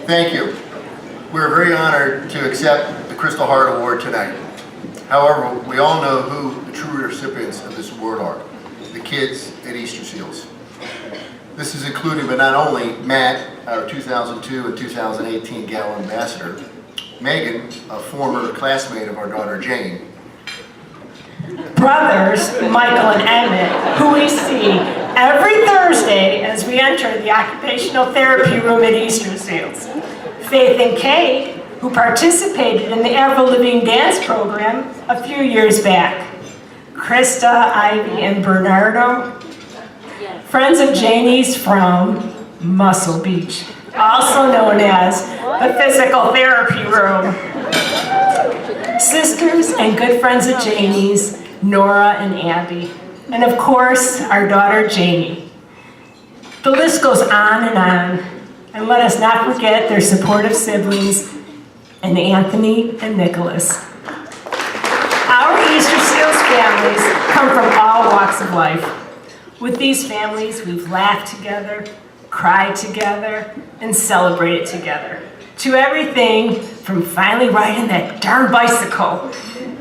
Thank you. We're very honored to accept the Crystal Heart Award tonight. However, we all know who the true recipients of this award are, the kids at Easter Seals. This is including, but not only, Matt, our 2002 and 2018 Gala Ambassador, Megan, a former classmate of our daughter Jane, brothers Michael and Emmett, who we see every Thursday as we enter the occupational therapy room at Easter Seals, Faith and Kate, who participated in the Ever Living Dance program a few years back, Krista, Ivy, and Bernardo, friends of Janie's from Muscle Beach, also known as the Physical Therapy Room, sisters and good friends of Janie's, Nora and Abby, and of course, our daughter Janie. The list goes on, and let us not forget their supportive siblings, and Anthony and Nicholas. Our Easter Seals families come from all walks of life. With these families, we've laughed together, cried together, and celebrated together. To everything from finally riding that darn bicycle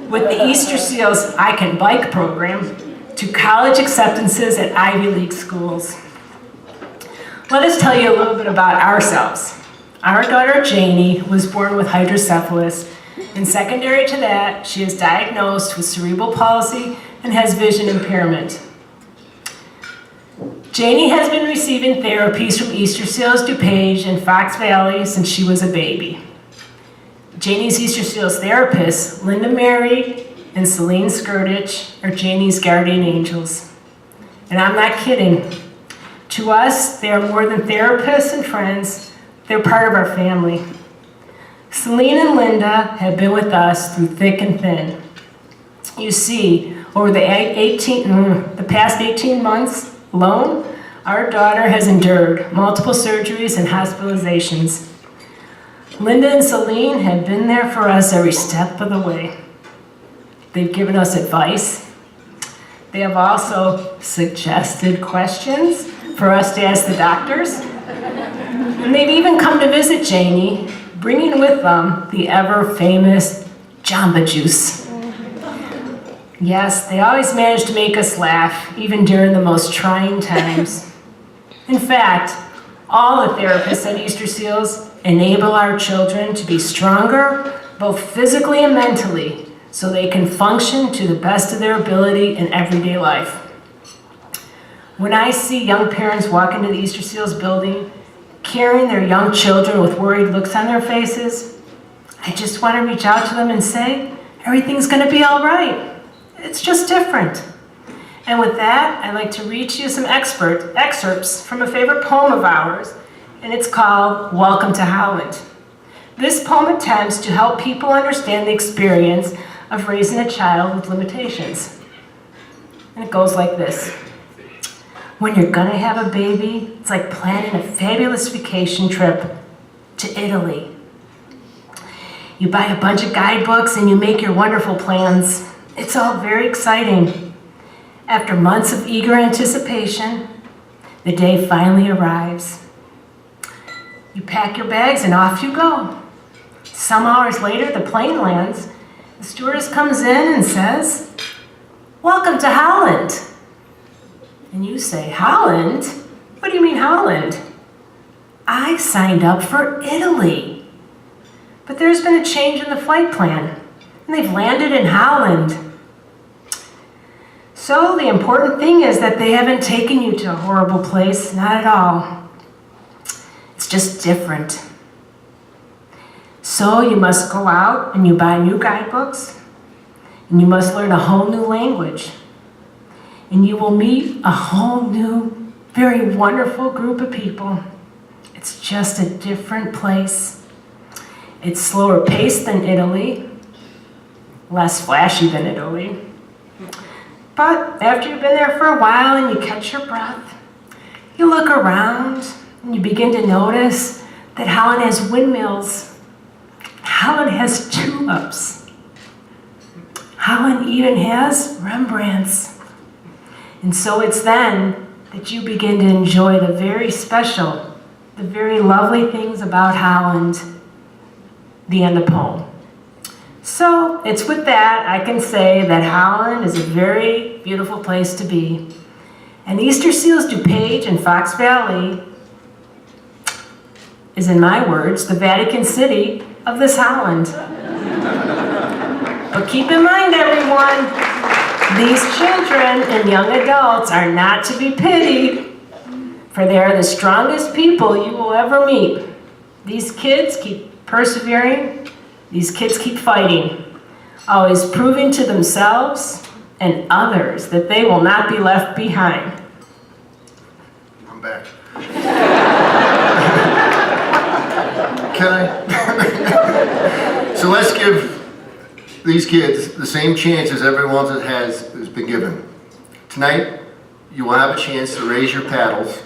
with the Easter Seals I Can Bike program to college acceptances at Ivy League schools. Let us tell you a little bit about ourselves. Our daughter Janie was born with hydrocephalus, and secondary to that, she is diagnosed with cerebral palsy and has vision impairment. Janie has been receiving therapies from Easter Seals DuPage and Fox Valley since she was a baby. Janie's Easter Seals therapists, Linda Mary and Celine Skirtich, are Janie's guardian angels. And I'm not kidding. To us, they are more than therapists and friends. They're part of our family. Celine and Linda have been with us through thick and thin. You see, over the past 18 months alone, our daughter has endured multiple surgeries and hospitalizations. Linda and Celine have been there for us every step of the way. They've given us advice. They have also suggested questions for us to ask the doctors. And they've even come to visit Janie, bringing with them the ever-famous Jamba Juice. Yes, they always manage to make us laugh, even during the most trying times. In fact, all the therapists at Easter Seals enable our children to be stronger, both physically and mentally, so they can function to the best of their ability in everyday life. When I see young parents walk into the Easter Seals building, carrying their young children with worried looks on their faces, I just want to reach out to them and say, everything's going to be all right. It's just different. And with that, I'd like to read you some excerpts from a favorite poem of ours, and it's called Welcome to Holland. This poem attempts to help people understand the experience of raising a child with limitations. And it goes like this. When you're gonna have a baby, it's like planning a fabulous vacation trip to Italy. You buy a bunch of guidebooks and you make your wonderful plans. It's all very exciting. After months of eager anticipation, the day finally arrives. You pack your bags and off you go. Some hours later, the plane lands. The stewardess comes in and says, "Welcome to Holland." And you say, "Holland? What do you mean Holland? I signed up for Italy." But there's been a change in the flight plan, and they've landed in Holland. So the important thing is that they haven't taken you to a horrible place, not at all. It's just different. So you must go out and you buy new guidebooks, and you must learn a whole new language. And you will meet a whole new, very wonderful group of people. It's just a different place. It's slower paced than Italy, less flashy than Italy. But after you've been there for a while and you catch your breath, you look around and you begin to notice that Holland has windmills. Holland has tulips. Holland even has Rembrandts. And so it's then that you begin to enjoy the very special, the very lovely things about Holland, the end of poem. So it's with that I can say that Holland is a very beautiful place to be. And Easter Seals DuPage and Fox Valley is, in my words, the Vatican City of this Holland. But keep in mind, everyone, these children and young adults are not to be pitied, for they are the strongest people you will ever meet. These kids keep persevering. These kids keep fighting, always proving to themselves and others that they will not be left behind. I'm back. Can I? So let's give these kids the same chances everyone has been given. Tonight, you will have a chance to raise your paddles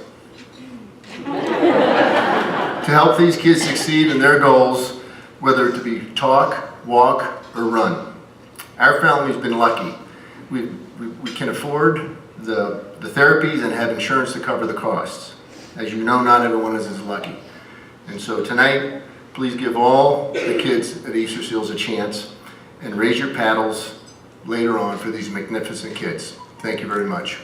to help these kids succeed in their goals, whether it be talk, walk, or run. Our family's been lucky. We can afford the therapies and have insurance to cover the costs. As you know, not everyone is as lucky. And so tonight, please give all the kids at Easter Seals a chance and raise your paddles later on for these magnificent kids. Thank you very much.